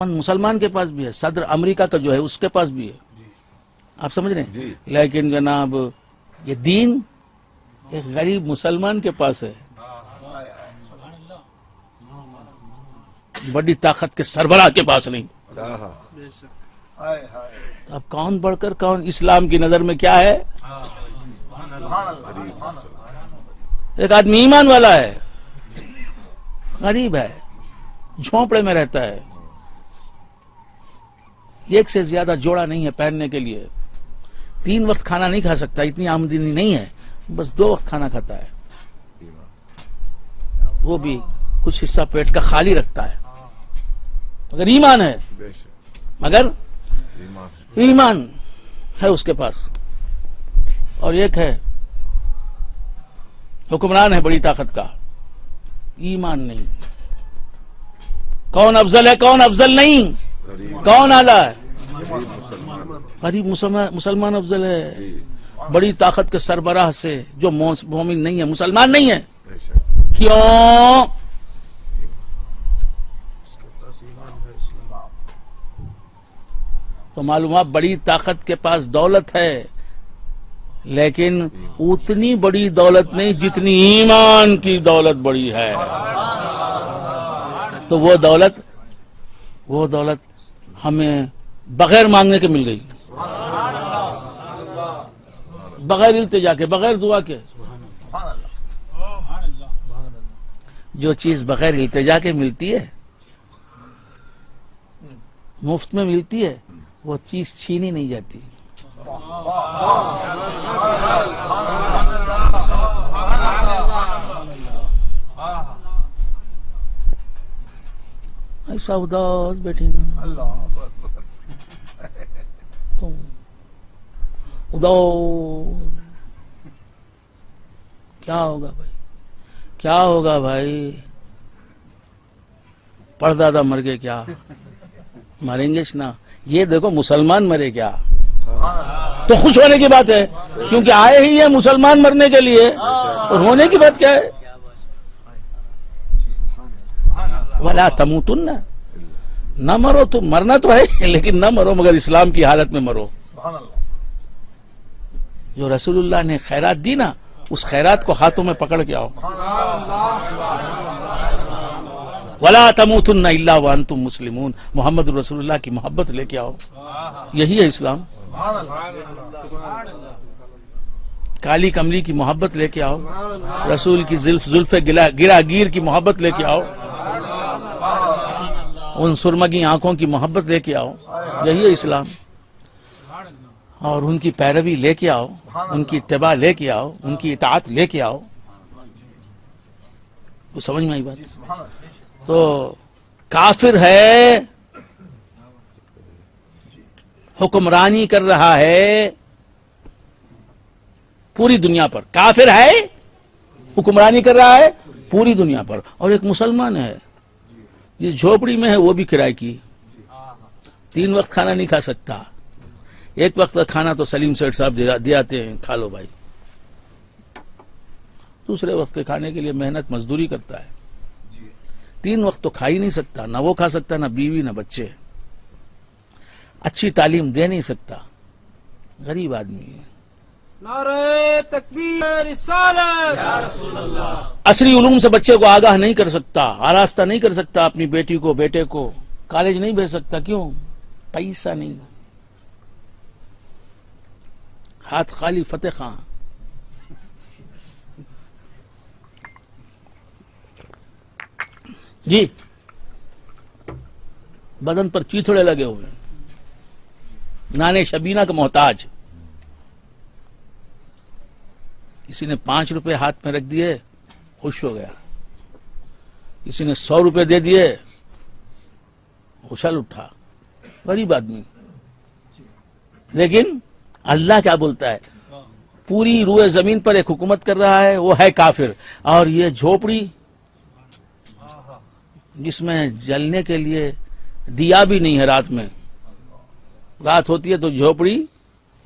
مسلمان کے پاس بھی ہے، صدر امریکہ کا جو ہے اس کے پاس بھی ہے، آپ سمجھ رہے ہیں؟ لیکن جناب یہ دین ایک غریب مسلمان کے پاس ہے، بڑی طاقت کے سربراہ کے پاس نہیں۔ اب کون بڑھ کر کون؟ اسلام کی نظر میں کیا ہے؟ ایک آدمی ایمان والا ہے، غریب ہے، جھونپڑے میں رہتا ہے، ایک سے زیادہ جوڑا نہیں ہے پہننے کے لیے، 3 وقت کھانا نہیں کھا سکتا، اتنی آمدنی نہیں ہے، بس 2 وقت کھانا کھاتا ہے، وہ بھی کچھ حصہ پیٹ کا خالی رکھتا ہے، مگر ایمان ہے، مگر ایمان ہے اس کے پاس۔ اور ایک ہے حکمران ہے بڑی طاقت کا، ایمان نہیں۔ کون افضل ہے، کون افضل نہیں، کون اعلیٰ ہے؟ غریب مسلمان افضل ہے بڑی طاقت کے سربراہ سے، جو مومن نہیں ہے، مسلمان نہیں ہے۔ کیوں؟ تو معلوم ہے بڑی طاقت کے پاس دولت ہے، لیکن اتنی بڑی دولت نہیں جتنی ایمان کی دولت بڑی ہے۔ تو وہ دولت ہمیں بغیر مانگنے کے مل گئی، بغیر التجا کے، بغیر دعا کے۔ جو چیز بغیر التجا کے ملتی ہے، مفت میں ملتی ہے، وہ چیز چھینی نہیں جاتی۔ ایسا اداس بیٹھے اداس، کیا ہوگا بھائی، کیا ہوگا بھائی؟ پردادا مر گئے، کیا مریں گے نا؟ یہ دیکھو مسلمان مرے کیا تو خوش ہونے کی بات ہے، کیونکہ آئے ہی ہے مسلمان مرنے کے لیے، اور ہونے کی بات کیا ہے؟ وَلَا تَمُوتُنَّ، نہ مرو، تو مرنا تو ہے لیکن نہ مرو مگر اسلام کی حالت میں مرو۔ جو رسول اللہ نے خیرات دی نا، اس خیرات کو ہاتھوں میں پکڑ کے آؤ۔ وَلَا تَمُوتُنَّ إِلَّا وَأَنْتُمْ مُسْلِمُونَ، محمد رسول اللہ کی محبت لے کے آؤ، یہی ہے اسلام۔ کالی کملی کی محبت لے کے آؤ، رسول کی زلف گرا گیر کی محبت لے کے آؤ، ان سرمگی آنکھوں کی محبت لے کے آؤ، یہی ہے اسلام۔ اور ان کی پیروی لے کے آؤ، ان کی اتباع لے کے آؤ، ان کی اطاعت لے کے آؤ۔ وہ سمجھ میں آئی بات؟ تو کافر ہے، حکمرانی کر رہا ہے پوری دنیا پر، کافر ہے حکمرانی کر رہا ہے پوری دنیا پر، اور ایک مسلمان ہے جس جھوپڑی میں ہے وہ بھی کرائے کی، 3 وقت کھانا نہیں کھا سکتا، 1 وقت کا کھانا تو سلیم سیٹ صاحب دے آتے ہیں، کھا لو بھائی، دوسرے وقت کے کھانے کے لیے محنت مزدوری کرتا ہے، 3 وقت تو کھا ہی نہیں سکتا، نہ وہ کھا سکتا، نہ بیوی، نہ بچے، اچھی تعلیم دے نہیں سکتا، غریب آدمی ہے۔ نعرہ تکبیر رسالت یا رسول اللہ، عصری علوم سے بچے کو آگاہ نہیں کر سکتا، آراستہ نہیں کر سکتا، اپنی بیٹی کو، بیٹے کو کالج نہیں بھیج سکتا، کیوں؟ پیسہ نہیں، ہاتھ خالی فتح خان۔ جی بدن پر چیتھڑے لگے ہوئے، نانے شبینہ کا محتاج، کسی نے 5 روپے ہاتھ میں رکھ دیے، خوش ہو گیا، کسی نے 100 روپے دے دیے، اچھل اٹھا، غریب آدمی۔ لیکن اللہ کیا بولتا ہے؟ پوری روئے زمین پر ایک حکومت کر رہا ہے، وہ ہے کافر، اور یہ جھوپڑی جس میں جلنے کے لیے دیا بھی نہیں ہے، رات میں رات ہوتی ہے تو جھوپڑی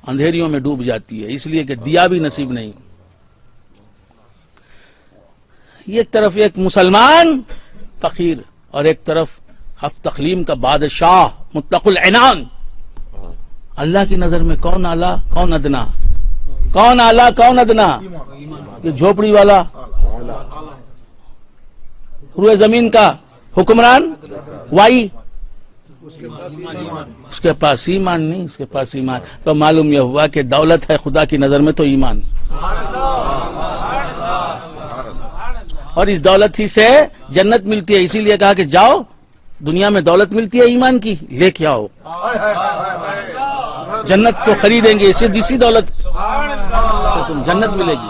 اندھیریوں میں ڈوب جاتی ہے، اس لیے کہ دیا بھی نصیب نہیں۔ ایک طرف ایک مسلمان فقیر اور ایک طرف ہفت تقلیم کا بادشاہ مطلق العنان، اللہ کی نظر میں کون اعلیٰ کون ادنا؟ کون اعلیٰ کون ادنا؟ یہ جھوپڑی والا روئے زمین کا حکمران وائی، اس کے پاس ایمان نہیں، اس کے پاس ایمان تو معلوم یہ ہوا کہ دولت ہے خدا کی نظر میں تو ایمان، اور اس دولت ہی سے جنت ملتی ہے، اسی لیے کہا کہ جاؤ دنیا میں دولت ملتی ہے ایمان کی، لے کے آؤ، جنت کو خریدیں گے، اسی دولت سے تم جنت ملے گی۔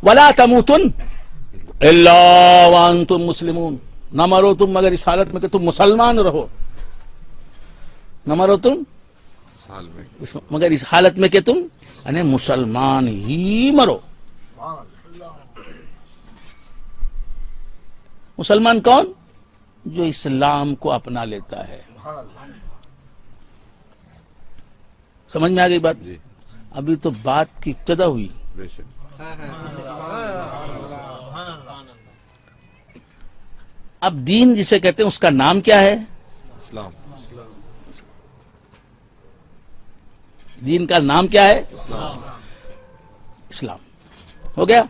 وَلَا تَمُوتُنَّ إِلَّا وَأَنْتُمْ مُسْلِمُونَ، نہ مرو تم مگر اس حالت میں کہ تم مسلمان رہو، نہ مرو تم مگر اس حالت میں کہ تم یعنی مسلمان ہی مرو۔ مسلمان کون؟ جو اسلام کو اپنا لیتا ہے۔ سمجھ میں آ گئی بات؟ ابھی تو بات کی ابتدا ہوئی۔ اب دین جسے کہتے ہیں اس کا نام کیا ہے؟ اسلام۔ دین کا نام کیا ہے؟ اسلام۔ ہو گیا؟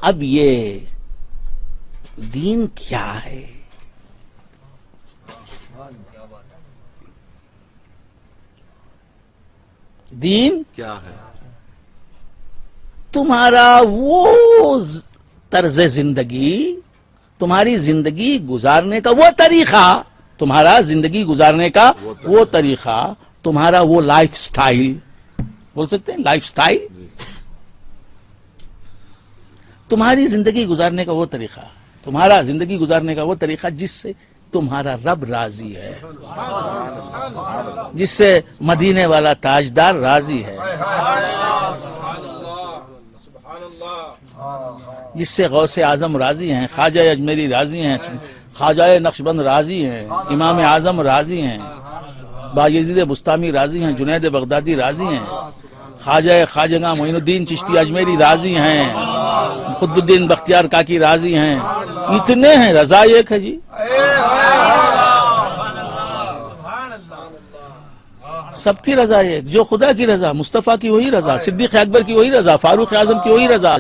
اب یہ دین کیا ہے؟ دین کیا ہے؟ تمہارا وہ طرز زندگی، تمہاری زندگی گزارنے کا وہ طریقہ، تمہارا زندگی گزارنے کا وہ طریقہ، تمہارا وہ لائف سٹائل، بول سکتے ہیں لائف سٹائل، تمہاری زندگی گزارنے کا وہ طریقہ، تمہارا زندگی گزارنے کا وہ طریقہ جس سے تمہارا رب راضی ہے، جس سے مدینے والا تاجدار راضی ہے، جس سے غوث اعظم راضی ہیں، خواجہ اجمیری راضی ہیں، خواجہ نقشبند راضی ہیں، امام اعظم راضی ہیں، بایزید بستامی راضی ہیں، جنید بغدادی راضی ہیں، خواجہ معین الدین چشتی اجمیری راضی ہیں، قطب الدین بختیار کاکی راضی ہیں، اتنے ہیں، رضا ایک ہے جی۔ سب کی رضا ایک، جو خدا کی رضا، مصطفیٰ کی وہی رضا، صدیق اکبر کی وہی رضا، فاروق اعظم کی وہی رضا،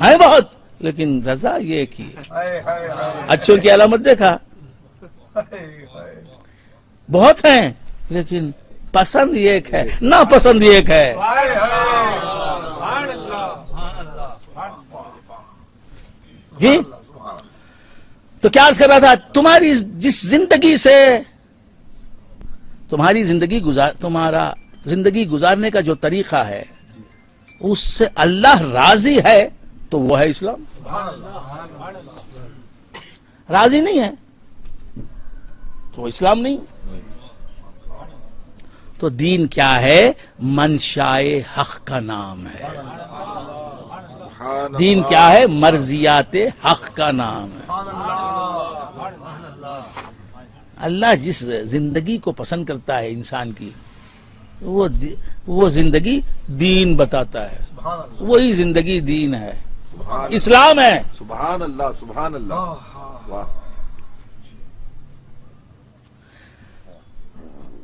ہے بہت، لیکن رضا یہ ایک ہی ہے۔ اچھوں کی علامت دیکھا، بہت ہیں لیکن پسند ایک ہے، ناپسند ایک ہے۔ جی تو کیا عرض کر رہا تھا، تمہاری جس زندگی سے تمہارا زندگی گزارنے کا جو طریقہ ہے اس سے اللہ راضی ہے تو وہ ہے اسلام۔ راضی نہیں ہے تو اسلام نہیں۔ تو دین کیا ہے؟ منشائے حق کا نام ہے۔ دین کیا ہے؟ مرضیات حق کا نام ہے۔ اللہ جس زندگی کو پسند کرتا ہے انسان کی، وہ زندگی دین بتاتا ہے، وہی زندگی دین ہے، اسلام ہے۔ سبحان اللہ، سبحان اللہ، واہ۔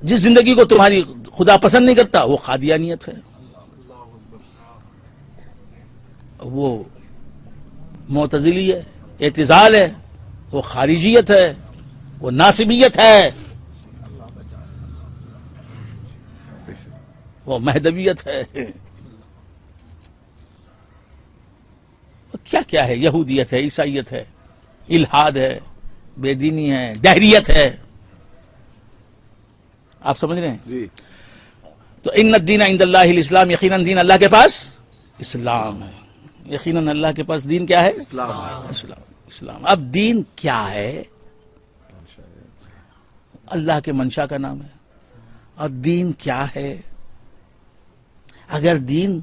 جس زندگی کو تمہاری خدا پسند نہیں کرتا وہ قادیانیت ہے، وہ معتزلی ہے، اعتزال ہے، وہ خارجیت ہے، وہ ناصبیت ہے، وہ مہدویت ہے، کیا کیا ہے، یہودیت ہے، عیسائیت ہے، الحاد ہے، بے دینی ہے، دہریت ہے۔ آپ سمجھ رہے ہیں؟ جی۔ تو ان الدین عند اللہ الاسلام، یقیناً دین اللہ کے پاس اسلام ہے، یقیناً اللہ کے پاس دین کیا ہے؟ اسلام۔ اسلام۔ اب دین کیا ہے؟ اللہ کے منشا کا نام ہے۔ اور دین کیا ہے؟ اگر دین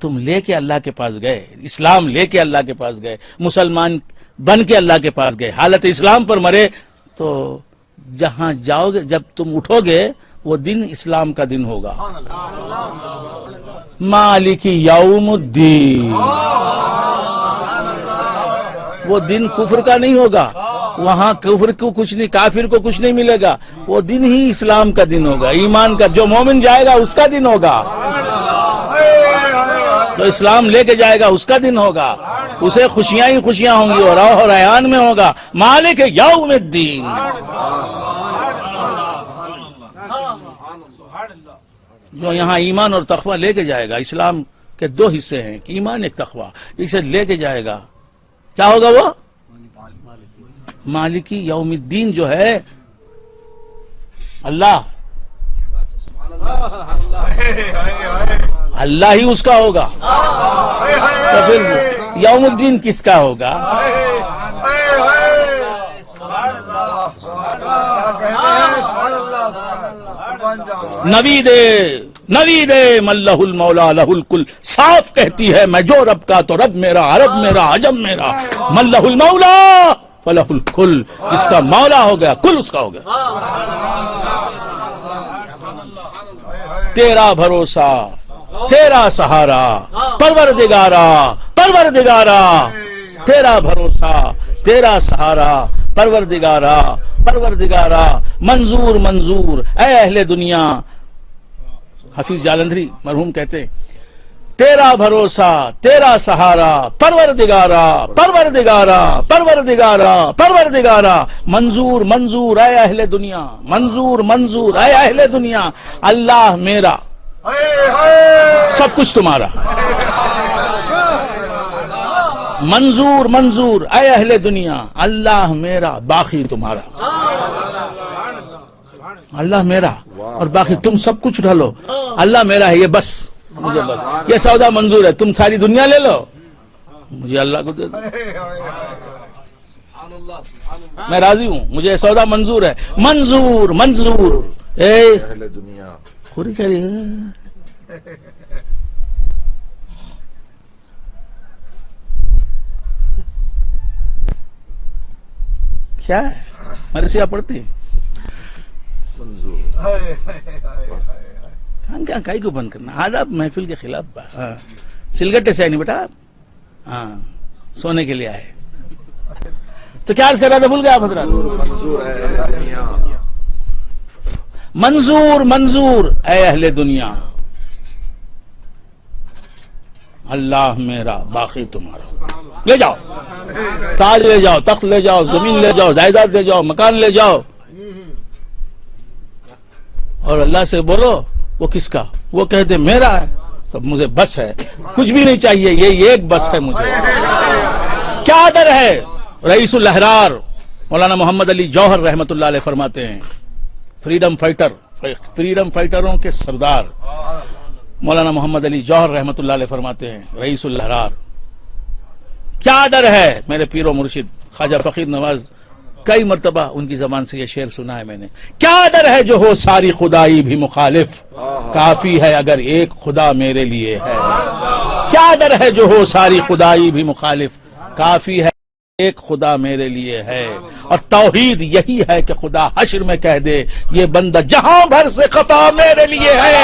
تم لے کے اللہ کے پاس گئے، اسلام لے کے اللہ کے پاس گئے، مسلمان بن کے اللہ کے پاس گئے، حالت اسلام پر مرے، تو جہاں جاؤ گے، جب تم اٹھو گے وہ دن اسلام کا دن ہوگا. مالک یوم الدین. وہ دن کفر کا نہیں ہوگا. وہاں کفر کو کچھ نہیں، کافر کو کچھ نہیں ملے گا. وہ دن ہی اسلام کا دن ہوگا، ایمان کا. جو مومن جائے گا اس کا دن ہوگا، جو اسلام لے کے جائے گا اس کا دن ہوگا. اسے خوشیاں ہی خوشیاں ہوں گی اور روح و ریحان میں ہوگا. مالک یوم الدین. جو یہاں ایمان اور تقوی لے کے جائے گا، اسلام کے دو حصے ہیں، ایمان ایک تقوی، اسے لے کے جائے گا، کیا ہوگا وہ؟ مالکی یوم الدین جو ہے اللہ، اللہ ہی اس کا ہوگا. تو پھر یوم الدین کس کا ہوگا؟ نوید ملہ المولا لہ الکل. صاف کہتی ہے میں جو رب کا تو رب میرا، عرب میرا، عجم میرا. ملہ المولا فلہ الکل. جس کا مولا ہو گیا کل اس کا ہو گیا. تیرا بھروسہ، تیرا سہارا پروردگارا، پروردگارا. تیرا بھروسہ، تیرا سہارا پروردگارا، پروردگارا. منظور منظور اے اہل دنیا. حفیظ جالندھری مرحوم کہتے ہیں تیرا بھروسہ، تیرا سہارا پروردگارا، پروردگارا، پروردگارا، پروردگارا. منظور منظور اے اہل دنیا، منظور منظور اے اہل دنیا. اللہ میرا، سب کچھ تمہارا. منظور منظور اے اہل دنیا. اللہ میرا، باقی تمہارا. اللہ میرا اور باقی تم سب کچھ اٹھا لو. اللہ میرا ہے، یہ بس مجھے بس، یہ سودا منظور ہے. تم ساری دنیا لے لو، مجھے اللہ کو دے دو. میں راضی ہوں، مجھے یہ سودا منظور ہے. منظور منظور اے اہل دنیا. خوری کہہ رہی ہے. کیا ہے مرثیہ پڑھتے ہیں؟ کیا کائی کو بند کرنا؟ آداب محفل کے خلاف. ہاں سلگٹے سے آئے نہیں بیٹا، ہاں سونے کے لیے آئے. تو کیا عرض کر رہا تھا، بھول گیا آپ حضرات؟ منظور منظور اے اہل دنیا. اللہ میرا، باقی تمہارا. لے جاؤ تاج، لے جاؤ تخت، لے جاؤ زمین، لے جاؤ جائیداد، لے جاؤ مکان، لے جاؤ. اور اللہ سے بولو وہ کس کا؟ وہ کہہ دے میرا ہے، تو مجھے بس ہے، کچھ بھی نہیں چاہیے، یہ ایک بس ہے مجھے. کیا ڈر ہے؟ رئیس الاحرار مولانا محمد علی جوہر رحمت اللہ علیہ فرماتے ہیں، فریڈم فائٹر، فریڈم فائٹروں کے سردار مولانا محمد علی جوہر رحمت اللہ علیہ فرماتے ہیں، رئیس الاحرار. کیا ڈر ہے؟ میرے پیر و مرشد خواجہ فقیر نواز کئی مرتبہ ان کی زبان سے یہ شعر سنا ہے میں نے. کیا ڈر ہے جو ہو ساری خدائی بھی مخالف، کافی ہے اگر ایک خدا میرے لیے ہے. کیا ڈر ہے جو ہو ساری خدائی بھی مخالف، کافی ہے ایک خدا میرے لیے ہے. اور توحید یہی ہے کہ خدا حشر میں کہہ دے یہ بندہ جہاں بھر سے خفا میرے لیے ہے.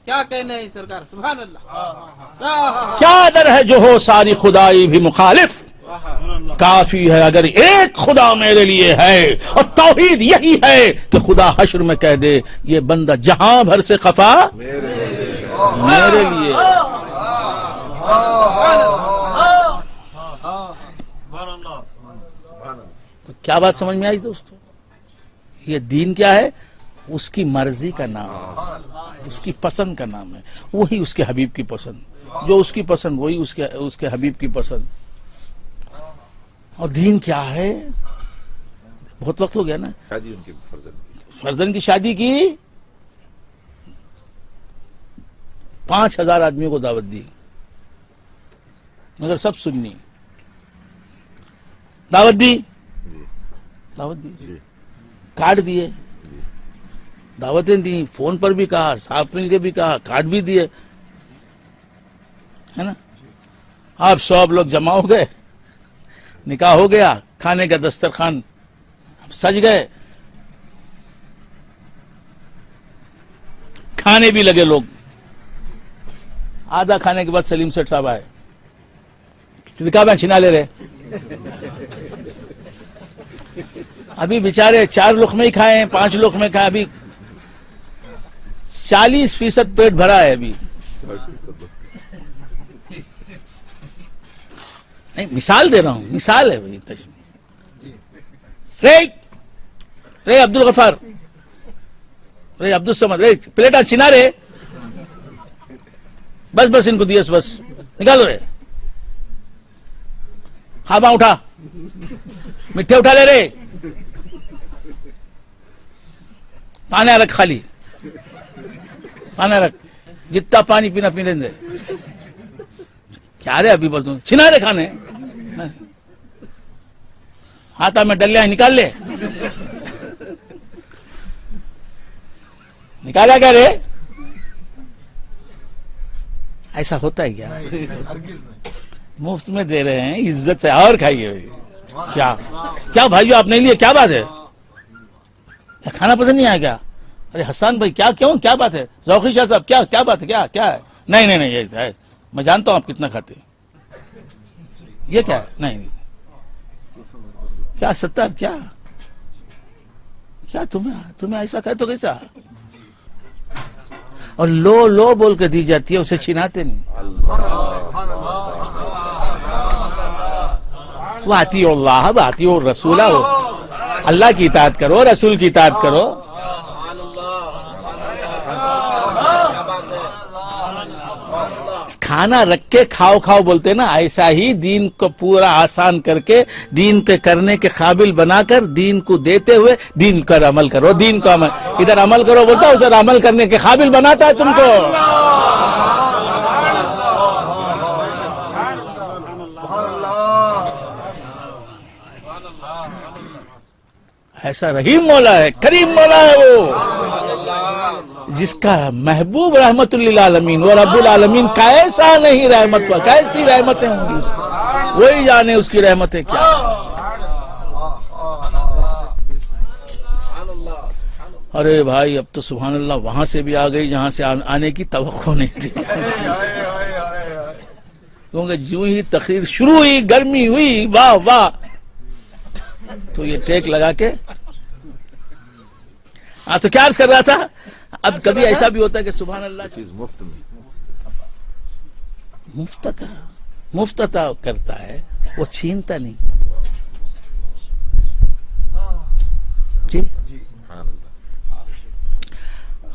کیا کہنے ہیں سرکار، سبحان اللہ. کیا ڈر ہے جو ہو ساری خدائی بھی مخالف، کافی ہے اگر ایک خدا میرے لیے ہے. اور توحید یہی ہے کہ خدا حشر میں کہہ دے یہ بندہ جہاں بھر سے خفا میرے لیے. تو کیا بات سمجھ میں آئی دوستو؟ یہ دین کیا ہے؟ اس کی مرضی کا نام ہے، اس کی پسند کا نام ہے. وہی اس کے حبیب کی پسند، جو اس کی پسند وہی اس کے حبیب کی پسند. اور دین کیا ہے؟ بہت وقت ہو گیا نا. شادی ان کے فرزند کی شادی کی، 5000 آدمیوں کو دعوت دی، مگر سب سنی. دعوت دی، کارڈ دیے، دعوتیں دی, فون پر بھی کہا, ساتھ مل کے بھی کہا, کارڈ بھی دیے, ہے نا. آپ سب لوگ جمع ہو گئے, نکاح ہو گیا, کھانے کا دسترخوان سج گئے, کھانے بھی لگے لوگ. آدھا کھانے کے بعد سلیم سیٹھ صاحب آئے, نکاح میں چھنا لے رہے. ابھی بیچارے 4 لقمے ہی کھائے ہیں, 5 لقمے کھائے, ابھی 40% پیٹ بھرا ہے ابھی. نہیں, مثال دے رہا ہوں, مثال ہے بھائی. رے عبد الغفار, رے عبد الصمد, رے پلیٹا چھنا رے, بس ان کو دیس, بس نکالو رے. خواباں اٹھا, مٹھے اٹھا لے رے, پانی رکھ, خالی پانی رکھ, جتنا پانی پینا پینے دے. کیا رے ابھی بول دوں, چھنا رے کھانے, ہاتھا میں ڈلیا نکال لے. نکالا کیا رے؟ ایسا ہوتا ہے کیا؟ مفت میں دے رہے ہیں, عزت سے اور کھائیے. کیا بھائیو آپ نہیں لیے, کیا بات ہے؟ کھانا پسند نہیں آیا کیا؟ ارے حسان بھائی کیا بات ہے؟ ذوقی شاہ صاحب کیا بات ہے, کیا ہے؟ نہیں یہ ہے, میں جانتا ہوں آپ کتنا کھاتے ہیں. یہ کیا ہے؟ نہیں کیا ستار, کیا تمہیں ایسا کہے تو کیسا؟ اور لو بول کے دی جاتی ہے, اسے چھناتے نہیں. وَأَطِیعُوا اللَّهَ وَأَطِیعُوا الرَّسُولَ, اللہ کی اطاعت کرو, رسول کی اطاعت کرو. کھانا رکھ کے کھاؤ بولتے نا, ایسا ہی دین کو پورا آسان کر کے, دین کے کرنے کے قابل بنا کر, دین کو دیتے ہوئے دین پر عمل کرو. دین کو عمل, ادھر عمل کرو بولتا, ادھر عمل کرنے کے قابل بناتا ہے تم کو. ایسا رحیم مولا ہے, کریم مولا ہے وہ, جس کا محبوب رحمت للعالمین و رب العالمین کیسا نہیں رحمت ہوا, کیسی رحمتیں ہوں گی اس کی, وہی جانے اس کی رحمتیں کیا. ارے بھائی اب تو سبحان اللہ وہاں سے بھی آ گئی جہاں سے آنے کی توقع نہیں تھی. کیونکہ جو ہی تقریر شروع ہوئی, گرمی ہوئی, واہ تو یہ ٹیک لگا کے تو کیا عرض کر رہا تھا. اب کبھی ایسا بھی ہوتا ہے کہ سبحان اللہ چیز مفت میں مفتتا کرتا ہے, وہ چھینتا نہیں. جی,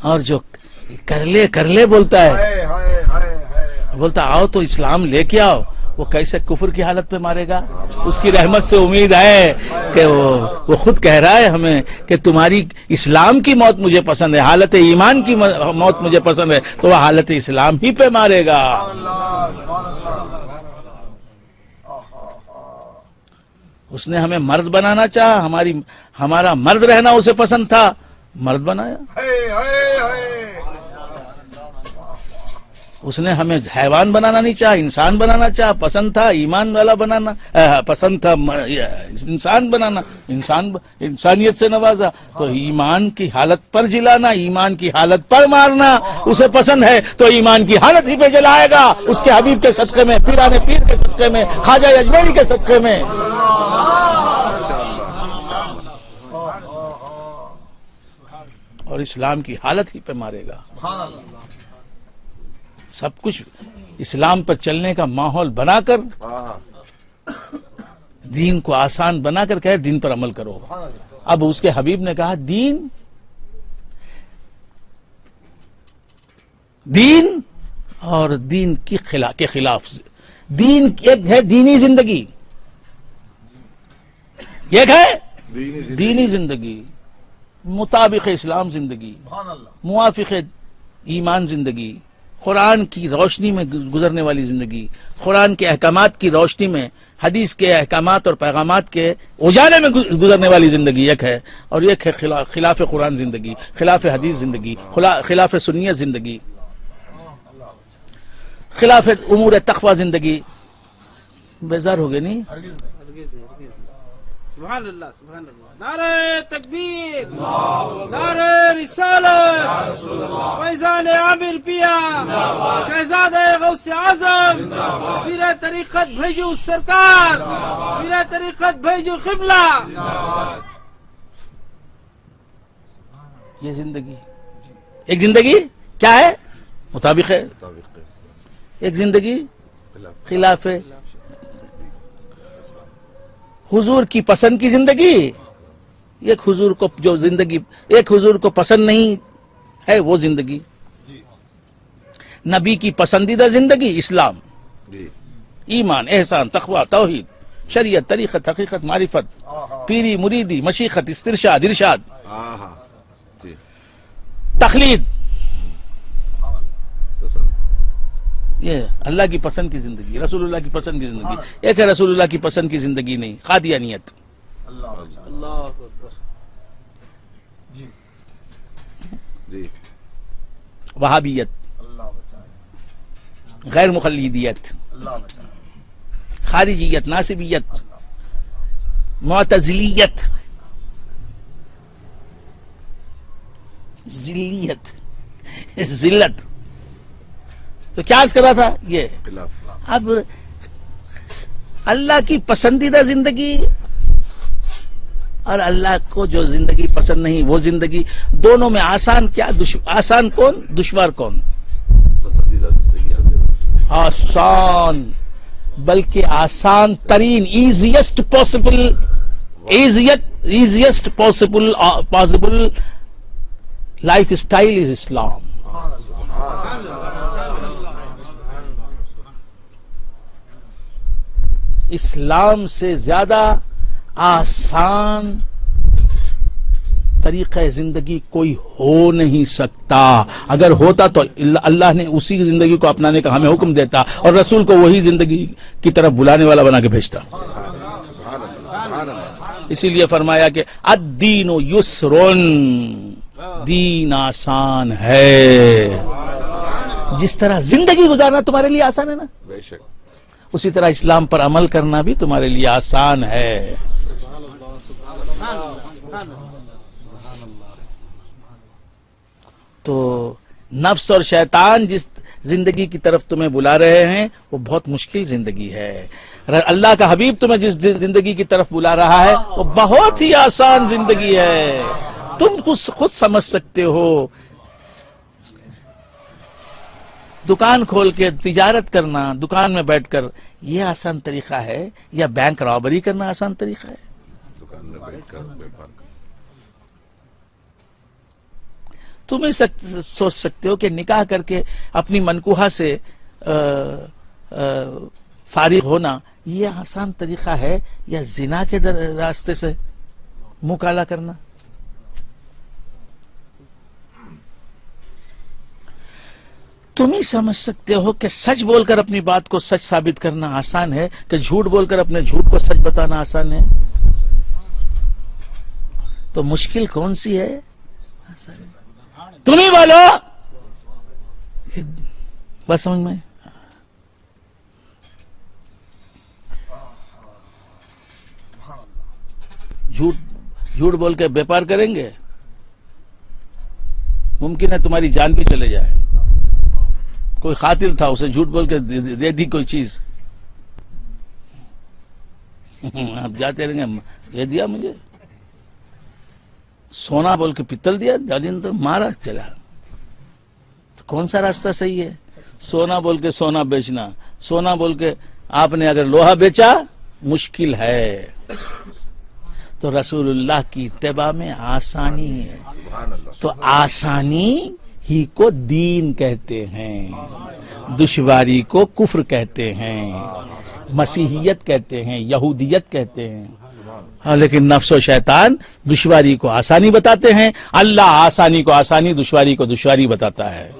اور جو کر لے بولتا ہے, بولتا آؤ تو اسلام لے کے آؤ, وہ کیسے کفر کی حالت پہ مارے گا. اس کی رحمت سے امید ہے کہ وہ خود کہہ رہا ہے ہمیں کہ تمہاری اسلام کی موت مجھے پسند ہے, حالت ایمان کی موت مجھے پسند ہے, تو وہ حالت اسلام ہی پہ مارے گا. اس نے ہمیں مرد بنانا چاہا, ہمارا مرد رہنا اسے پسند تھا, مرد بنایا. اس نے ہمیں حیوان بنانا نہیں چاہا, انسان بنانا چاہا, پسند تھا ایمان والا بنانا, پسند تھا انسان بنانا, انسانیت سے نوازا. تو ایمان کی حالت پر جلانا, ایمان کی حالت پر مارنا اسے پسند ہے, تو ایمان کی حالت ہی پہ جلائے گا, اس کے حبیب کے صدقے میں, پیران پیر کے صدقے میں, خواجہ اجمیری کے صدقے میں. اور اسلام کی حالت ہی پہ مارے گا. سب کچھ اسلام پر چلنے کا ماحول بنا کر, دین کو آسان بنا کر کہے دین پر عمل کرو. اب اس کے حبیب نے کہا دین اور دین کے خلاف. دین ایک ہے دینی زندگی, ایک ہے دینی زندگی, مطابق اسلام زندگی, موافق ایمان زندگی, قرآن کی روشنی میں گزرنے والی زندگی، قرآن کے احکامات کی روشنی میں، حدیث کے احکامات اور پیغامات کے اجالے میں گزرنے والی زندگی ایک ہے، اور ایک ہے خلاف قرآن زندگی، خلاف حدیث زندگی، خلاف سنیت زندگی، خلاف امور تقوی زندگی. بیزار ہو گئے نہیں؟ سبحان اللہ سبحان اللہ. نعرہ تکبیر، نعرہ رسالت، فیضان عامر پیا، شہزادہ غوث اعظم، پیر طریقت بھیجو سرکار، پیر طریقت بھیجو قبلہ. یہ زندگی، ایک زندگی کیا ہے؟ مطابق ہے. ایک زندگی خلاف ہے حضور کی پسند کی زندگی. ایک حضور کو جو زندگی ایک حضور کو پسند نہیں ہے وہ زندگی. نبی کی پسندیدہ زندگی اسلام، ایمان، احسان، تقوی، توحید، شریعت، طریقت، حقیقت، معرفت، پیری، مریدی، مشیخت، استرشاد، ارشاد، تخلید. یہ اللہ کی پسند کی زندگی، رسول اللہ کی پسند کی زندگی. ایک ہے رسول اللہ کی پسند کی زندگی نہیں، قادیانیت. اللہ اکبر. وہابیت، غیر مقلدیت، خارجیت، ناصبیت، معتزلیت، ذلیت، ذلت. تو کیا عرض کر رہا تھا؟ یہ اب اللہ کی پسندیدہ زندگی اور اللہ کو جو زندگی پسند نہیں وہ زندگی، دونوں میں آسان کیا؟ آسان کون، دشوار کون؟ آسان، بلکہ آسان ترین، easiest possible life style is Islam. اسلام سے زیادہ آسان طریقہ زندگی کوئی ہو نہیں سکتا. اگر ہوتا تو اللہ نے اسی زندگی کو اپنانے کا ہمیں حکم دیتا اور رسول کو وہی زندگی کی طرف بلانے والا بنا کے بھیجتا. اسی لیے فرمایا کہ الدین یسرن، دین آسان ہے. جس طرح زندگی گزارنا تمہارے لیے آسان ہے نا، بے شک اسی طرح اسلام پر عمل کرنا بھی تمہارے لیے آسان ہے. تو نفس اور شیطان جس زندگی کی طرف تمہیں بلا رہے ہیں وہ بہت مشکل زندگی ہے. اللہ کا حبیب تمہیں جس زندگی کی طرف بلا رہا ہے وہ بہت ہی آسان زندگی ہے. تم خود سمجھ سکتے ہو. دکان کھول کے تجارت کرنا، دکان میں بیٹھ کر، یہ آسان طریقہ ہے یا بینک رابری کرنا آسان طریقہ ہے؟ دکان میں بیٹھ کر بیپار کر. تم ہی سوچ سکتے ہو کہ نکاح کر کے اپنی منکوحہ سے فارغ ہونا یہ آسان طریقہ ہے یا زنا کے راستے سے منہ کالا کرنا؟ تم ہی سمجھ سکتے ہو کہ سچ بول کر اپنی بات کو سچ ثابت کرنا آسان ہے کہ جھوٹ بول کر اپنے جھوٹ کو سچ بتانا آسان ہے. تو مشکل کون سی ہے؟ تم ہی بولو. بس سمجھ میں. جھوٹ بول کے بیپار کریں گے، ممکن ہے تمہاری جان بھی چلے جائے. کوئی قاتل تھا، اسے جھوٹ بول کے دے دی کوئی چیز، آپ جاتے رہیں گے، یہ دیا مجھے. سونا بول کے پتل دیا، جالندر مارا چلا. تو کون سا راستہ صحیح ہے؟ سونا بول کے سونا بیچنا، سونا بول کے آپ نے اگر لوہا بیچا مشکل ہے. تو رسول اللہ کی اتباع میں آسانی ہے. تو آسانی ہی کو دین کہتے ہیں، دشواری کو کفر کہتے ہیں، مسیحیت کہتے ہیں، یہودیت کہتے ہیں. ہاں، لیکن نفس و شیطان دشواری کو آسانی بتاتے ہیں. اللہ آسانی کو آسانی، دشواری کو دشواری بتاتا ہے.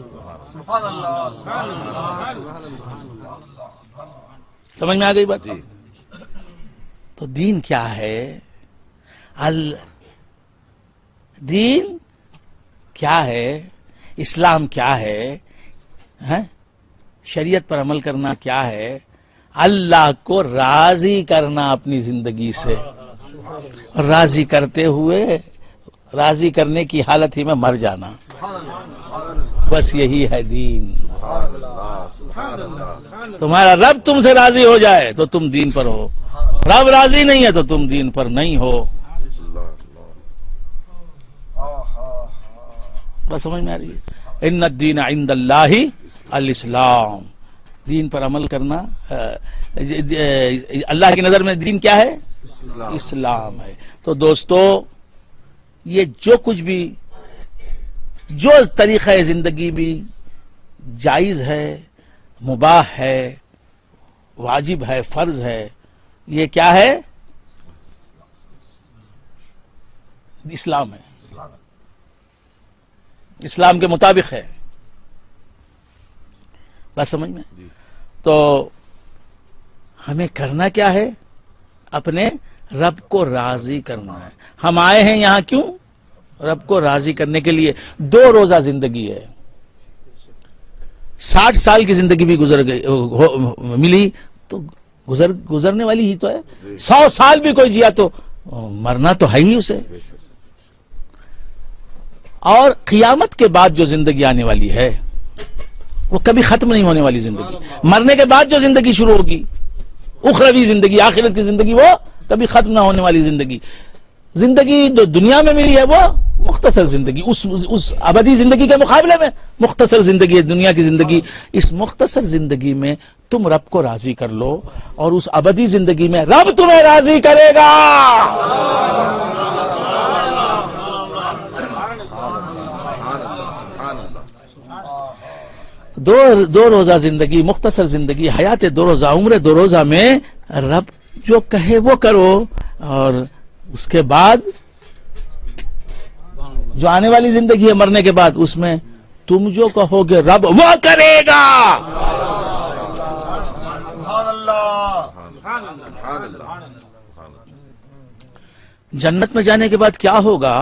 سمجھ میں آ گئی بات؟ تو دین کیا ہے؟ دین کیا ہے؟ اسلام کیا ہے؟ شریعت پر عمل کرنا کیا ہے؟ اللہ کو راضی کرنا اپنی زندگی سے، راضی کرتے ہوئے راضی کرنے کی حالت ہی میں مر جانا، بس یہی ہے دین۔ تمہارا رب تم سے راضی ہو جائے تو تم دین پر ہو، رب راضی نہیں ہے تو تم دین پر نہیں ہو۔ بس سمجھ میں آ رہی ہے؟ ان الدین عند اللہ الاسلام، دین پر عمل کرنا، اللہ کی نظر میں دین کیا ہے؟ اسلام ہے۔ تو دوستو، یہ جو کچھ بھی، جو طریقہ زندگی بھی جائز ہے، مباح ہے، واجب ہے، فرض ہے، یہ کیا ہے؟ اسلام ہے، اسلام کے مطابق ہے۔ بات سمجھ میں؟ تو ہمیں کرنا کیا ہے؟ اپنے رب کو راضی کرنا ہے۔ ہم آئے ہیں یہاں کیوں؟ رب کو راضی کرنے کے لیے۔ 2 روزہ زندگی ہے، 60 سال کی زندگی بھی گزر گئی، ملی تو گزرنے والی ہی تو ہے۔ 100 سال بھی کوئی جیا تو مرنا تو ہے ہی اسے۔ اور قیامت کے بعد جو زندگی آنے والی ہے وہ کبھی ختم نہیں ہونے والی زندگی۔ مرنے کے بعد جو زندگی شروع ہوگی، اخروی زندگی، آخرت کی زندگی، وہ کبھی ختم نہ ہونے والی زندگی۔ زندگی جو دنیا میں ملی ہے وہ مختصر زندگی، اس ابدی زندگی کے مقابلے میں مختصر زندگی ہے دنیا کی زندگی۔ اس مختصر زندگی میں تم رب کو راضی کر لو، اور اس ابدی زندگی میں رب تمہیں راضی کرے گا۔ دو روزہ زندگی، مختصر زندگی، حیات 2 روزہ، عمر 2 روزہ میں رب جو کہے وہ کرو، اور اس کے بعد جو آنے والی زندگی ہے مرنے کے بعد، اس میں تم جو کہو گے رب وہ کرے گا۔ جنت میں جانے کے بعد کیا ہوگا؟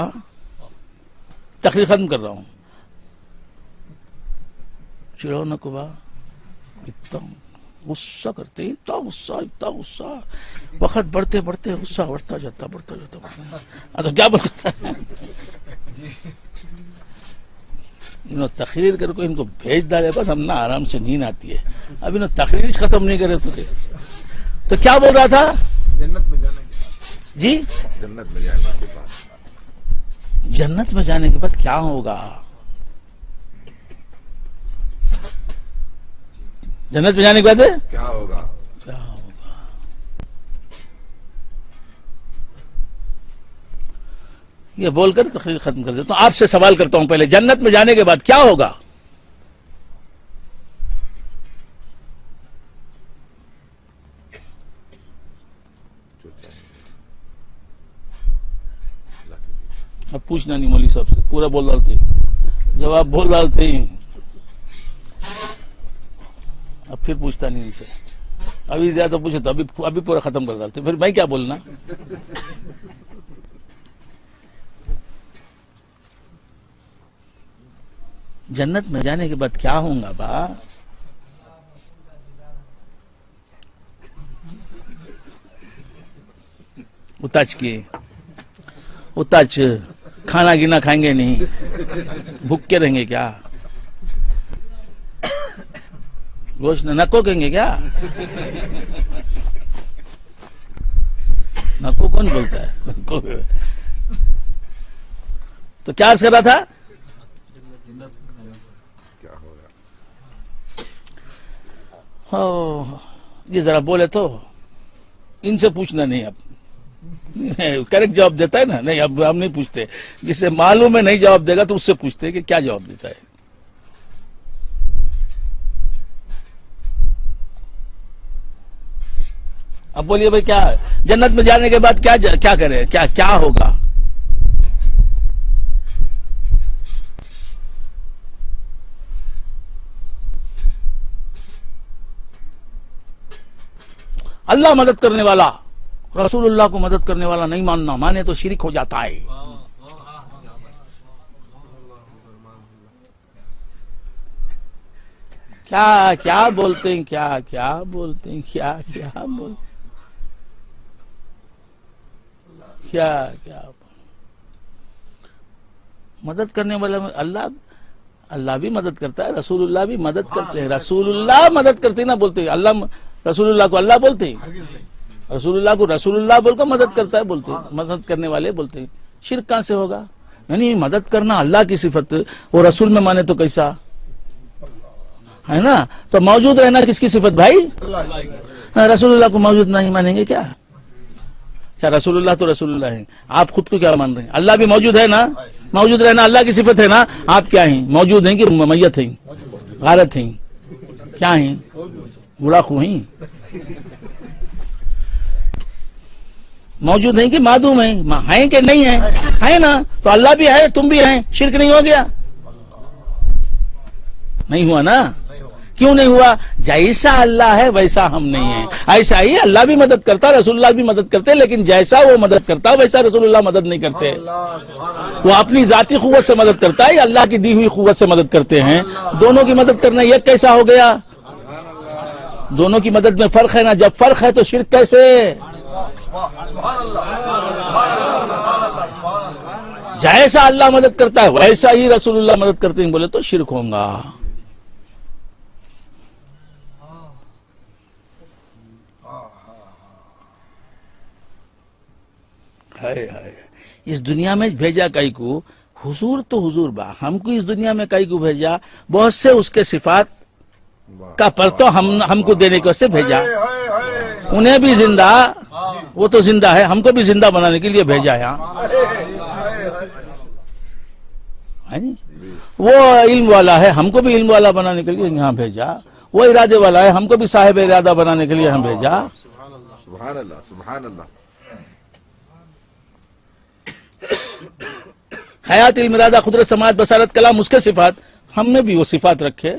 تقریر ختم کر رہا ہوں۔ چڑو نقبہ اتنا غصہ کرتے، اتنا غصہ، وقت بڑھتے بڑھتے غصہ بڑھتا جاتا۔ تو کیا بتاتا ہے؟ انہوں تقریر کر کو ان کو بھیج ڈالے، بس ہم نہ آرام سے نیند آتی ہے۔ اب انہوں تقریر ختم نہیں کرے تو کیا بول رہا تھا؟ جنت میں جانے کے بعد جی، جنت میں جانے کے بعد، جنت میں جانے کے بعد کیا ہوگا؟ جنت میں جانے کے بعد کیا ہوگا؟ یہ بول کر تقریر ختم کر دیتا ہوں۔ آپ سے سوال کرتا ہوں پہلے، جنت میں جانے کے بعد کیا ہوگا؟ اب پوچھنا نہیں مولوی صاحب سے، پورا بول ڈالتے ہیں، جواب بول ڈالتے ہیں، اب پھر پوچھتا نہیں ان سے۔ ابھی زیادہ پوچھے تو ابھی پورا ختم کر ڈالتے، پھر میں کیا بولنا؟ جنت میں جانے کے بعد کیا ہوں گا با؟ اتچ کھانا گینا کھائیں گے نہیں، بھوکے رہیں گے کیا؟ گوشت نکو کہیں گے کیا؟ نکو کون بولتا ہے؟ تو کیا عرض کر رہا تھا؟ یہ ذرا بولے تو ان سے پوچھنا نہیں، اب کریکٹ جواب دیتا ہے نا؟ نہیں، اب ہم نہیں پوچھتے، جس سے معلوم ہے نہیں جواب دے گا تو اس سے پوچھتے کہ کیا جواب دیتا ہے۔ اب بولیے بھائی، کیا جنت میں جانے کے بعد کیا کرے، کیا ہوگا؟ اللہ مدد کرنے والا، رسول اللہ کو مدد کرنے والا نہیں ماننا، مانے تو شرک ہو جاتا ہے. کیا بولتے ہیں، کیا بولتے ہیں، کیا مدد کرنے والا اللہ بھی مدد کرتا ہے، رسول اللہ بھی مدد کرتے ہیں. رسول اللہ مدد کرتے نہ بولتے اللہ، رسول اللہ کو اللہ بولتے ہیں، رسول اللہ کو رسول اللہ بول کر مدد کرتا ہے بولتے ہیں، مدد کرنے والے بولتے ہیں. شرک کہاں سے ہوگا؟ نہیں، مدد کرنا اللہ کی صفت، وہ رسول میں مانے تو کیسا ہے نا. تو موجود رہنا کس کی صفت بھائی؟ رسول اللہ کو موجود نہیں مانیں گے کیا؟ اچھا، رسول اللہ تو رسول اللہ ہے، آپ خود کو کیا مان رہے ہیں؟ اللہ بھی موجود ہے نا، موجود رہنا اللہ کی صفت ہے نا. آپ کیا ہیں؟ موجود ہیں کہ میت ہیں، غارت ہیں، کیا ہیں؟ گڑاخو ہیں، موجود ہیں کہ معدوم ہیں کہ نہیں ہیں نا. تو اللہ بھی ہے، تم بھی ہیں، شرک نہیں ہو گیا؟ نہیں ہوا نا. کیوں نہیں ہوا؟ جیسا اللہ ہے ویسا ہم نہیں ہیں. ایسا ہی اللہ بھی مدد کرتا، رسول اللہ بھی مدد کرتے، لیکن جیسا وہ مدد کرتا ویسا رسول اللہ مدد نہیں کرتے. وہ اپنی ذاتی قوت سے مدد کرتا ہے یا اللہ کی دی ہوئی قوت سے مدد کرتے ہیں؟ دونوں کی مدد کرنا یہ کیسا ہو گیا؟ دونوں کی مدد میں فرق ہے نا. جب فرق ہے تو شرک کیسے؟ جیسا اللہ مدد کرتا ہے ویسا ہی رسول اللہ مدد کرتے ہیں بولے تو شرک ہوگا. اس دنیا میں بھیجا کئی کو حضور تو حضور با، ہم کو اس دنیا میں کئی کو بھیجا، بہت سے اس کے صفات کا پرتو ہم کو دینے کے واسطے بھیجا. انہیں بھی زندہ، وہ تو زندہ ہے، ہم کو بھی زندہ بنانے کے لیے بھیجا ہے. وہ علم والا ہے، ہم کو بھی علم والا بنانے کے لیے یہاں بھیجا. وہ ارادے والا ہے، ہم کو بھی صاحب ارادہ بنانے کے لیے ہم بھیجا. سبحان اللہ، سبحان اللہ. حیات، علم، ارادہ، قدرت، سماعت، بصارت، کلام، اس کے صفات، ہم نے بھی وہ صفات رکھے.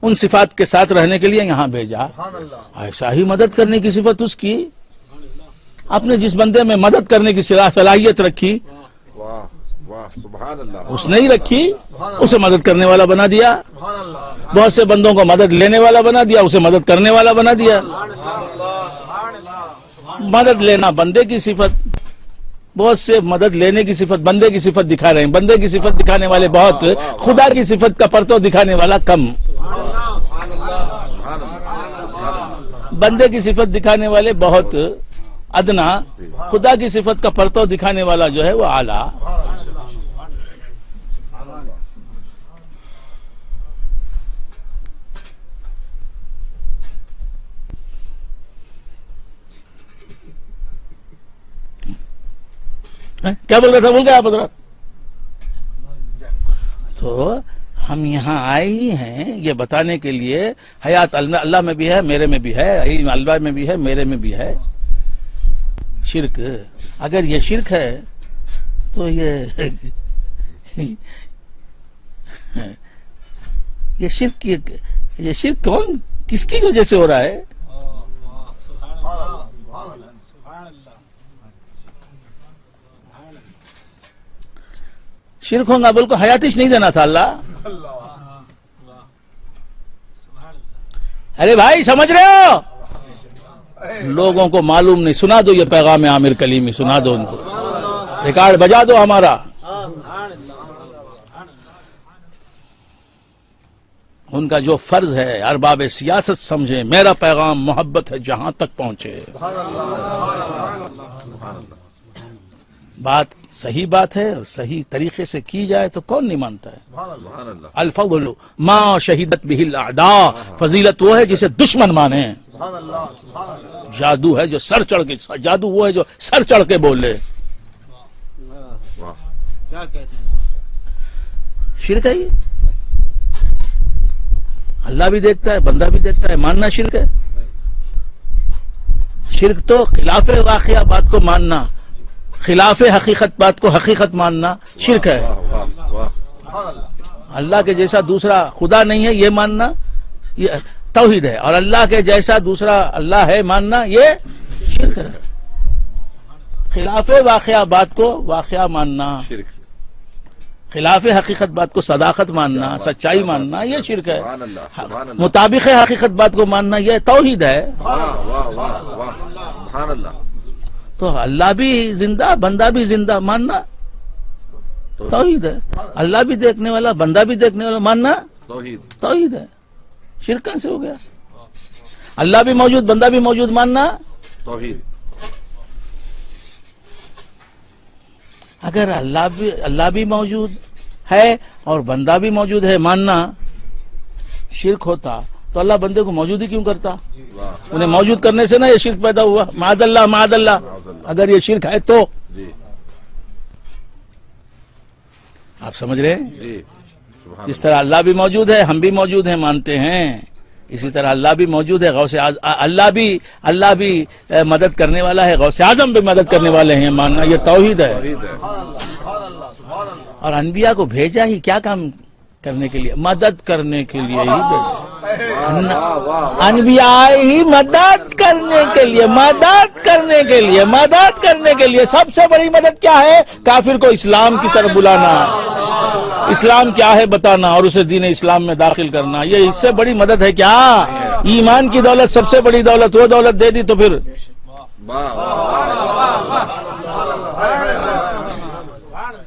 ان صفات کے ساتھ رہنے کے لیے یہاں بھیجا. ایسا ہی مدد کرنے کی صفت اس کی. آپ نے جس بندے میں مدد کرنے کی صلاحیت رکھی، واہ واہ، سبحان اللہ. اس نے ہی رکھی، اسے مدد کرنے والا بنا دیا. بہت سے بندوں کو مدد لینے والا بنا دیا، اسے مدد کرنے والا بنا دیا. مدد لینا بندے کی صفت، بہت سے مدد لینے کی صفت بندے کی صفت دکھا رہے ہیں. بندے کی صفت دکھانے والے بہت، خدا کی صفت کا پرتو دکھانے والا کم. بندے کی صفت دکھانے والے بہت ادنا، خدا کی صفت کا پرتو دکھانے والا جو ہے وہ اعلیٰ. کیا بول رہا تھا؟ بول گیا آپ حضرات؟ تو ہم یہاں آئے ہی ہیں یہ بتانے کے لیے حیات اللہ میں بھی ہے، میرے میں بھی ہے، علم اللہ میں بھی ہے، میرے میں بھی ہے. شرک، اگر یہ شرک ہے تو یہ شرک کون کس کی وجہ سے ہو رہا ہے؟ شرک ہوگا بول کو حیاتش نہیں دینا تھا اللہ. ارے بھائی سمجھ رہے ہو؟ لوگوں کو معلوم نہیں. سنا دو یہ پیغام عامر کلیمی، سنا دو ان کو، ریکارڈ بجا دو ہمارا. ان کا جو فرض ہے ارباب سیاست سمجھے، میرا پیغام محبت ہے جہاں تک پہنچے. بات صحیح بات ہے اور صحیح طریقے سے کی جائے تو کون نہیں مانتا ہے؟ الفضل ما شہیدت بہ الاعداء، فضیلت وہ ہے جسے دشمن مانے. جادو ہے جو سر چڑھ کے، جادو وہ ہے جو سر چڑھ کے بولے. کیا کہتے ہیں؟ شرک ہے یہ. اللہ بھی دیکھتا ہے، بندہ بھی دیکھتا ہے، ماننا شرک ہے. شرک تو خلاف واقعہ بات کو ماننا، خلاف حقیقت بات کو حقیقت ماننا شرک ہے. اللہ کے جیسا دوسرا خدا نہیں ہے یہ ماننا، یہ توحید ہے، اور اللہ کے جیسا دوسرا اللہ ہے ماننا یہ شرک ہے. خلاف واقعہ بات کو واقعہ ماننا، شرک. خلاف حقیقت بات کو صداقت ماننا، سچائی ماننا یہ شرک ہے. سبحان اللہ، سبحان اللہ. مطابق حقیقت بات کو ماننا یہ توحید ہے. واہ واہ واہ واہ، سبحان اللہ. تو اللہ بھی زندہ بندہ بھی زندہ ماننا توحید ہے. اللہ بھی دیکھنے والا بندہ بھی دیکھنے والا ماننا توحید. توحید ہے. شرک کہاں سے ہو گیا؟ اللہ بھی موجود بندہ بھی موجود ماننا. توحید. اگر اللہ بھی موجود ہے اور بندہ بھی موجود ہے ماننا شرک ہوتا تو اللہ بندے کو موجود ہی کیوں کرتا؟ واہ. انہیں موجود کرنے سے نا یہ شرک پیدا ہوا. معاذ اللہ معاذ اللہ. اگر یہ شرک ہے تو جی آپ سمجھ رہے ہیں؟ جی. سبحان جس طرح اللہ بھی موجود ہے ہم بھی موجود ہیں مانتے ہیں، اسی طرح اللہ بھی موجود ہے. اللہ بھی مدد کرنے والا ہے، غوث اعظم بھی مدد کرنے والے ہیں ماننا یہ توحید ہے. توحید ہے. اور انبیاء کو بھیجا ہی کیا کام کرنے کے لیے؟ مدد کرنے کے لیے ہی بھیجا. واہ واہ. انبیاء ہی مدد کرنے کے لیے مدد کرنے کے لیے سب سے بڑی مدد کیا ہے؟ کافر کو اسلام کی طرف بلانا، اسلام کیا ہے بتانا اور اسے دین اسلام میں داخل کرنا. یہ اس سے بڑی مدد ہے کیا؟ ایمان کی دولت سب سے بڑی دولت، وہ دولت دے دی تو پھر واہ واہ.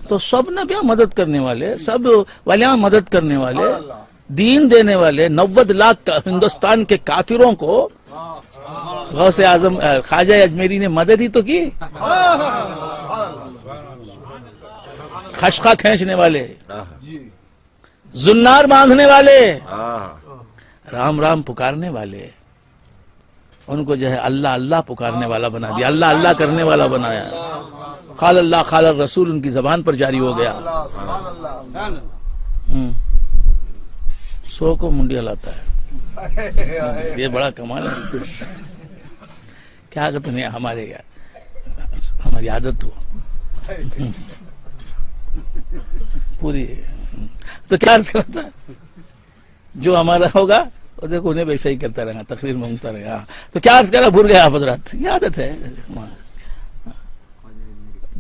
تو سب نبی مدد کرنے والے، سب ولیاں مدد کرنے والے، دین دینے والے. 90 لاکھ ہندوستان کے کافروں کو غوث اعظم خواجہ اجمیری نے مدد ہی تو کی. خشخا کھینچنے والے، زنار باندھنے والے، رام رام پکارنے والے، ان کو جو ہے اللہ اللہ پکارنے والا بنا دیا، اللہ اللہ کرنے والا بنایا. قال اللہ قال الرسول ان کی زبان پر جاری ہو گیا. سو کو منڈیا لاتا ہے، یہ بڑا کمال ہے. کیا کہتے ہیں ہمارے یار، ہماری عادت ہو پوری. تو کیا عرض کرتا ہے جو ہمارا ہوگا وہ دیکھو انہیں ویسا ہی کرتا رہا، تقریر مانگتا رہا. تو کیا عرض کرا بھول گیا آپ حضرات، یہ عادت ہے.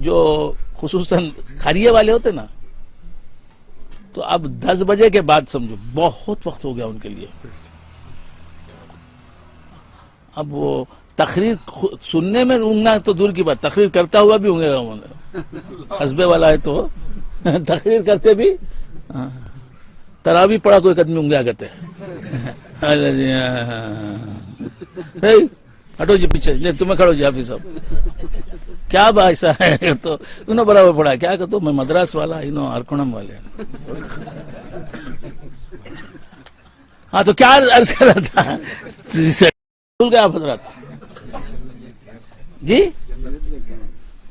جو خصوصاً خیریے والے ہوتے نا تو اب 10 بجے کے بعد سمجھو بہت وقت ہو گیا ان کے لیے. اب وہ تقریر سننے میں اونگنا تو دور کی بات، تقریر کرتا ہوا بھی ہوں گے. قصبے والا ہے تو تقریر کرتے بھی تراوی پڑا کوئی قدمی ہوں گے آگتے. ہٹو جی پیچھے، تمہیں کھڑو جی حافظ صاحب کیا با ایسا ہے تو انہوں برابر پڑھا. کیا کہتا میں مدراس والا انہوں ارکونم والے. ہاں تو کیا عرض کر رہا تھا، بھول گیا آپ حضرات جی.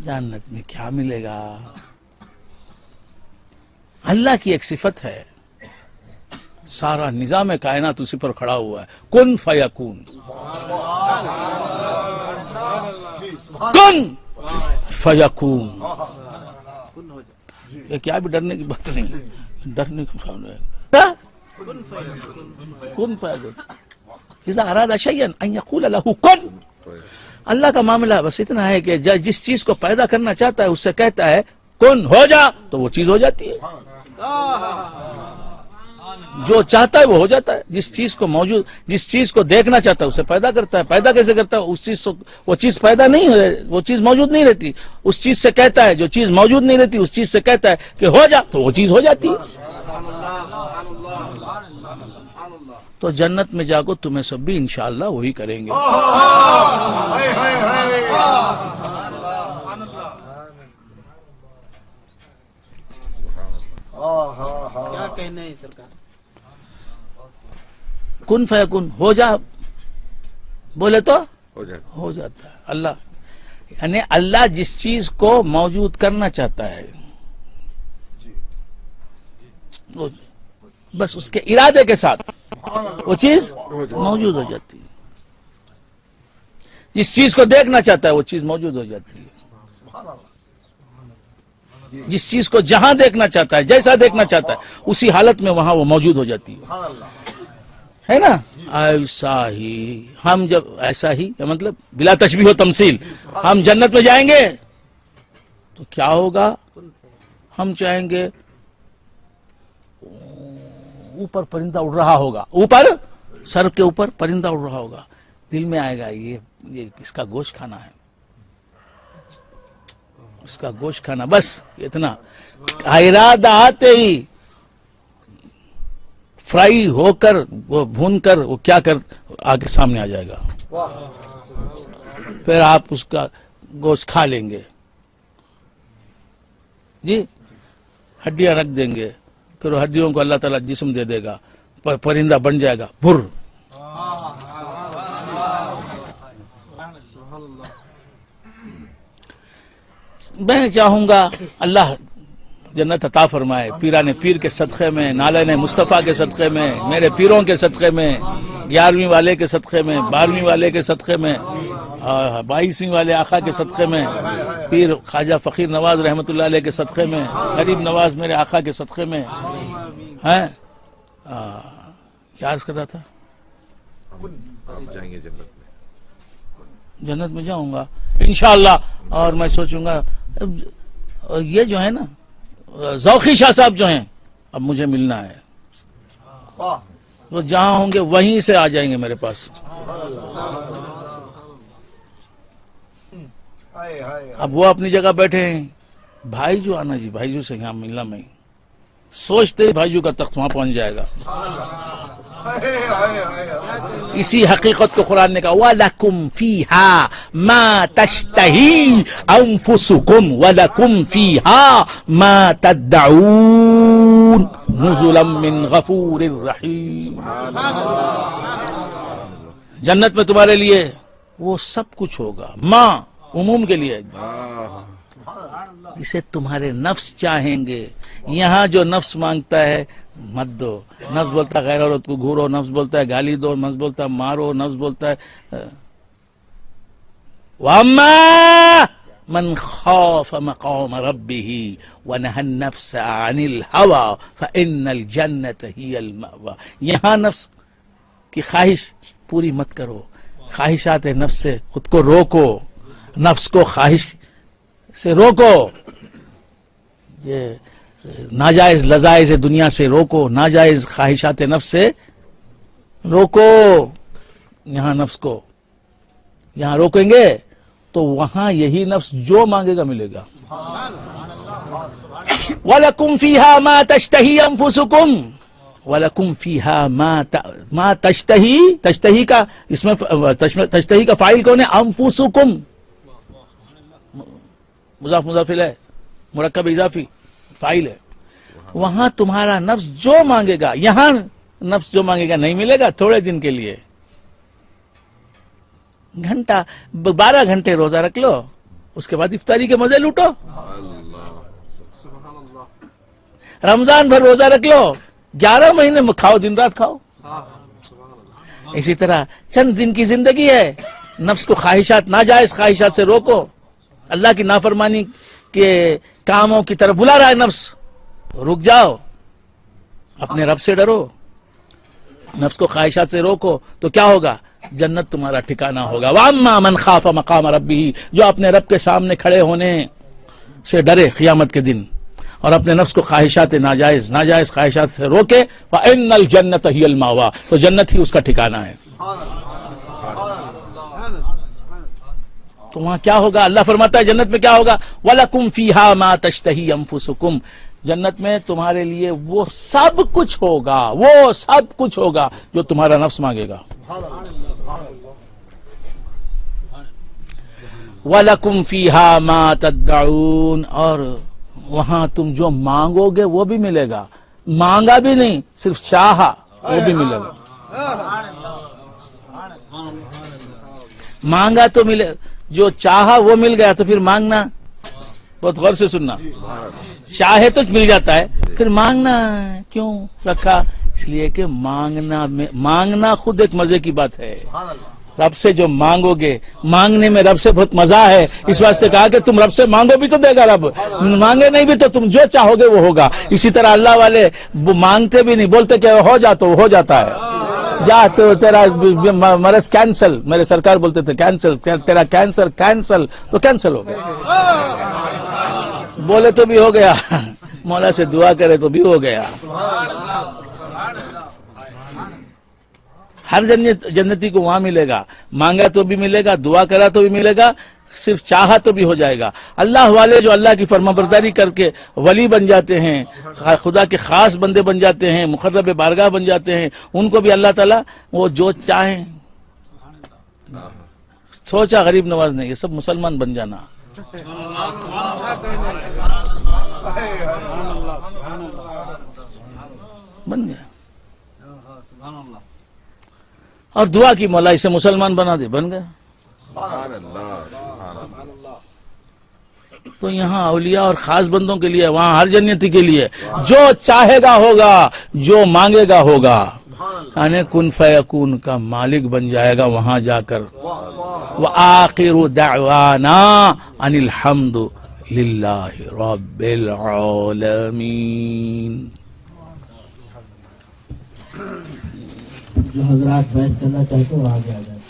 جنت میں کیا ملے گا؟ اللہ کی ایک صفت ہے، سارا نظام کائنات اسی پر کھڑا ہوا ہے. کن فیکون، کن فیکون. یہ کیا بھی ڈرنے کی بات نہیں، ڈرنے کی کن فیکون. اذا اراد شیئا ان یقول له کن. اللہ کا معاملہ بس اتنا ہے کہ جس چیز کو پیدا کرنا چاہتا ہے اس سے کہتا ہے کن ہو جا تو وہ چیز ہو جاتی ہے. جو چاہتا ہے وہ ہو جاتا ہے. جس چیز کو دیکھنا چاہتا ہے اسے پیدا کرتا ہے. پیدا کیسے کرتا ہے؟ وہ چیز پیدا نہیں ہے، وہ چیز موجود نہیں رہتی. اس چیز سے کہتا ہے، جو چیز موجود نہیں رہتی اس چیز سے کہتا ہے کہ ہو جا تو وہ چیز ہو جاتی ہے. تو جنت میں جا کو تمہیں سب بھی انشاءاللہ وہی کریں گے. کیا کہنا ہے سرکار؟ کن فیکن، ہو جا بولے تو ہو جاتا ہے. اللہ یعنی اللہ جس چیز کو موجود کرنا چاہتا ہے بس اس کے ارادے کے ساتھ وہ چیز موجود ہو جاتی ہے. جس چیز کو دیکھنا چاہتا ہے وہ چیز موجود ہو جاتی ہے. جس چیز کو جہاں دیکھنا چاہتا ہے، جیسا دیکھنا چاہتا ہے، اسی حالت میں وہاں وہ موجود ہو جاتی ہے نا. ایسا ہی ہم جب ایسا ہی مطلب بلا تشبیہ و تمثیل ہم جنت میں جائیں گے تو کیا ہوگا؟ ہم چاہیں گے اوپر پرندہ اڑ رہا ہوگا، اوپر سر کے اوپر پرندہ اڑ رہا ہوگا، دل میں آئے گا یہ اس کا گوشت کھانا ہے، اس کا گوشت کھانا، بس اتنا ارادہ آتے ہی فرائی ہو کر وہ بھون کر وہ کیا کر آگے سامنے آ جائے گا، پھر آپ اس کا گوشت کھا لیں گے جی، ہڈیاں رکھ دیں گے، پھر وہ ہڈیوں کو اللہ تعالیٰ جسم دے دے گا، پرندہ بن جائے گا، بھر میں چاہوں گا اللہ جنت عطا فرمائے، پیران پیر کے صدقے میں، نالین مصطفیٰ کے صدقے میں، میرے پیروں کے صدقے میں، 11ویں والے کے صدقے میں، 12ویں والے کے صدقے میں، 22ویں والے آقا کے صدقے میں، پیر خواجہ فقیر نواز رحمۃ اللہ علیہ کے صدقے میں، غریب نواز میرے آقا کے صدقے میں ہیں، کیا عرض کر رہا تھا؟ آپ جائیں گے جنت میں؟ جنت میں جاؤں گا انشاءاللہ، اور میں سوچوں گا یہ جو ہے نا ذوقی شاہ صاحب جو ہیں اب مجھے ملنا ہے، وہ جہاں ہوں گے وہیں سے آ جائیں گے میرے پاس، اب وہ اپنی جگہ بیٹھے ہیں، بھائی جو آنا جی، بھائی جو سے یہاں ملنا، میں سوچتے بھائی جو کا تخت وہاں پہنچ جائے گا، اسی حقیقت کو قرآن نے کہا وَلَكُمْ فِيهَا مَا تَشْتَهِي أَنفُسُكُمْ وَلَكُمْ فِيهَا مَا تَدَّعُونَ نُزُلًا مِّن غَفُورٍ رَحِيمٍ۔ جنت میں تمہارے لیے وہ سب کچھ ہوگا، ماں عموم کے لیے، جسے تمہارے نفس چاہیں گے، یہاں جو نفس مانگتا ہے مت دو، نفس بولتا ہے غیر عورت کو گھورو، نفس بولتا ہے گالی دو، نفس بولتا ہے مارو، نفس بولتا ہے وَأَمَّا مَنْ خَافَ مَقَامَ رَبِّهِ وَنَهَى النَّفْسَ عَنِ الْهَوَى فَإِنَّ الْجَنَّةَ هِيَ الْمَأْوَى۔ یہاں نفس کی خواہش پوری مت کرو، خواہشات نفس سے خود کو روکو، نفس کو خواہش سے روکو، یہ ناجائز لذائز دنیا سے روکو، ناجائز خواہشات نفس سے روکو، یہاں نفس کو یہاں روکیں گے تو وہاں یہی نفس جو مانگے گا ملے گا۔ وَلَكُمْ فِيهَا مَا تَشْتَهِي أَنفُسُكُمْ وَلَكُمْ فِيهَا مَا تَشْتَهِي، تشتہی کا اس میں تشتہی کا فاعل کون ہے؟ انفسکم، مضاف مضاف الیہ مرکب اضافی فاعل ہے، وہاں تمہارا نفس جو مانگے گا، یہاں نفس جو مانگے گا نہیں ملے گا، تھوڑے دن کے لیے، گھنٹہ 12 گھنٹے روزہ رکھ لو، اس کے بعد افطاری کے مزے لوٹو، رمضان بھر روزہ رکھ لو، 11 مہینے میں کھاؤ، دن رات کھاؤ۔ اسی طرح چند دن کی زندگی ہے، نفس کو خواہشات ناجائز خواہشات سے روکو، اللہ کی نافرمانی کے کاموں کی طرف بلا رہا ہے نفس، رک جاؤ، اپنے رب سے ڈرو، نفس کو خواہشات سے روکو تو کیا ہوگا؟ جنت تمہارا ٹھکانہ ہوگا۔ وَأَمَّا مَنْ خَافَ مَقَامَ رَبِّهِ، جو اپنے رب کے سامنے کھڑے ہونے سے ڈرے قیامت کے دن اور اپنے نفس کو خواہشات ناجائز خواہشات سے روکے، فَإِنَّ الْجَنَّةَ هِيَ الْمَأْوَىٰ، تو جنت ہی اس کا ٹھکانہ ہے۔ تو وہاں کیا ہوگا؟ اللہ فرماتا ہے جنت میں کیا ہوگا؟ وَلَكُمْ فِيهَا مَا تَشْتَهِي أَنفُسُكُمْ، جنت میں تمہارے لیے وہ سب کچھ ہوگا، وہ سب کچھ ہوگا جو تمہارا نفس مانگے گا۔ وَلَكُمْ فِيهَا مَا تَدَّعُونَ، اور وہاں تم جو مانگو گے وہ بھی ملے گا، مانگا بھی نہیں صرف چاہا وہ بھی ملے گا، مانگا تو ملے، جو چاہا وہ مل گیا تو پھر مانگنا، بہت غور سے سننا، چاہے تو مل جاتا ہے، پھر مانگنا کیوں رکھا؟ اس لیے کہ مانگنا خود ایک مزے کی بات ہے، رب سے جو مانگو گے، مانگنے میں رب سے بہت مزہ ہے، اس واسطے کہا کہ تم رب سے مانگو بھی تو دے گا رب، مانگے نہیں بھی تو تم جو چاہو گے وہ ہوگا۔ اسی طرح اللہ والے وہ مانگتے بھی نہیں، بولتے کہ ہو جا تو ہو جاتا ہے۔ جا تو تیرا مرض کینسل، میرے سرکار بولتے تھے کینسل، تیرا کینسر کینسل، تو کینسل ہو گیا، بولے تو بھی ہو گیا، مولا سے دعا کرے تو بھی ہو گیا۔ ہر جنتی کو وہاں ملے گا، مانگا تو بھی ملے گا، دعا کرا تو بھی ملے گا، صرف چاہا تو بھی ہو جائے گا۔ اللہ والے جو اللہ کی فرمانبرداری کر کے ولی بن جاتے ہیں، خدا کے خاص بندے بن جاتے ہیں، مقرب بارگاہ بن جاتے ہیں، ان کو بھی اللہ تعالیٰ وہ جو چاہیں۔ سوچا غریب نواز نے یہ سب مسلمان بن جانا، بن گیا، اور دعا کی مولا اسے مسلمان بنا دے، بن گیا۔ سبحان اللہ، سبحان اللہ۔ تو یہاں اولیاء اور خاص بندوں کے لیے، وہاں ہر جنتی کے لیے جو چاہے گا ہوگا، جو مانگے گا ہوگا، یعنی کن فیکون کا مالک بن جائے گا وہاں جا کر۔ وآخر دعوانا ان الحمد للہ رب العالمین۔ جو حضرات بیعت کرنا چاہتے ہیں وہ آگے آ جائیں۔